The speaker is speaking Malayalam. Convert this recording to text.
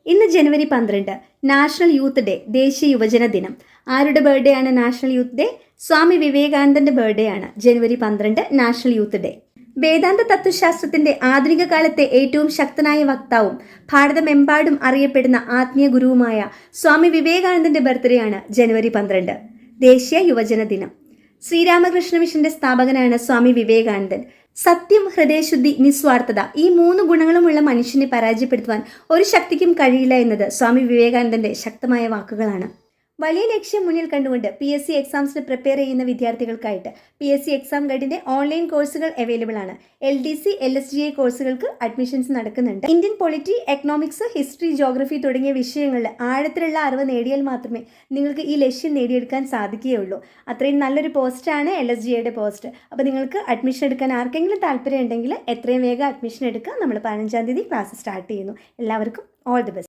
ഇന്ന് ജനുവരി 12 നാഷണൽ യൂത്ത് ഡേ, ദേശീയ യുവജന ദിനം. ആരുടെ ബർത്ത്ഡേ ആണ് നാഷണൽ യൂത്ത് ഡേ? സ്വാമി വിവേകാനന്ദന്റെ ബർത്ത്ഡേ ആണ് ജനുവരി 12 നാഷണൽ യൂത്ത് ഡേ. വേദാന്ത തത്വശാസ്ത്രത്തിന്റെ ആധുനിക കാലത്തെ ഏറ്റവും ശക്തനായ വക്താവും ഭാരതമെമ്പാടും അറിയപ്പെടുന്ന ആത്മീയ ഗുരുവുമായ സ്വാമി വിവേകാനന്ദന്റെ ബർത്ത്ഡേ ആണ് ജനുവരി 12, ദേശീയ യുവജന ദിനം. ശ്രീരാമകൃഷ്ണ മിഷന്റെ സ്ഥാപകനാണ് സ്വാമി വിവേകാനന്ദൻ. സത്യം, ഹൃദയശുദ്ധി, നിസ്വാർത്ഥത, ഈ 3 ഗുണങ്ങളുമുള്ള മനുഷ്യനെ പരാജയപ്പെടുത്തുവാൻ ഒരു ശക്തിക്കും കഴിയില്ല എന്നത് സ്വാമി വിവേകാനന്ദന്റെ ശക്തമായ വാക്കുകളാണ്. വലിയ ലക്ഷ്യം മുന്നിൽ കണ്ടുകൊണ്ട് PSC എക്സാംസിന് പ്രിപ്പയർ ചെയ്യുന്ന വിദ്യാർത്ഥികൾക്കായിട്ട് PSC എക്സാം ഗൈഡിന്റെ ഓൺലൈൻ കോഴ്സുകൾ അവൈലബിൾ ആണ്. LDC, LSGA കോഴ്സുകൾക്ക് അഡ്മിഷൻസ് നടക്കുന്നുണ്ട്. Indian polity, economics, history, geography തുടങ്ങിയ വിഷയങ്ങളിൽ ആഴത്തിലുള്ള അറിവ് നേടിയാൽ മാത്രമേ നിങ്ങൾക്ക് ഈ ലക്ഷ്യം നേടിയെടുക്കാൻ സാധിക്കുകയുള്ളൂ. അത്രയും നല്ലൊരു പോസ്റ്റാണ് LSGAയുടെ പോസ്റ്റ്. അപ്പോൾ നിങ്ങൾക്ക് അഡ്മിഷൻ എടുക്കാൻ ആർക്കെങ്കിലും താല്പര്യം ഉണ്ടെങ്കിൽ എത്രയും വേഗം അഡ്മിഷൻ എടുക്കുക. നമ്മൾ 15-ാം തീയതി ക്ലാസ് സ്റ്റാർട്ട് ചെയ്യുന്നു. എല്ലാവർക്കും ഓൾ ദി ബെസ്റ്റ്.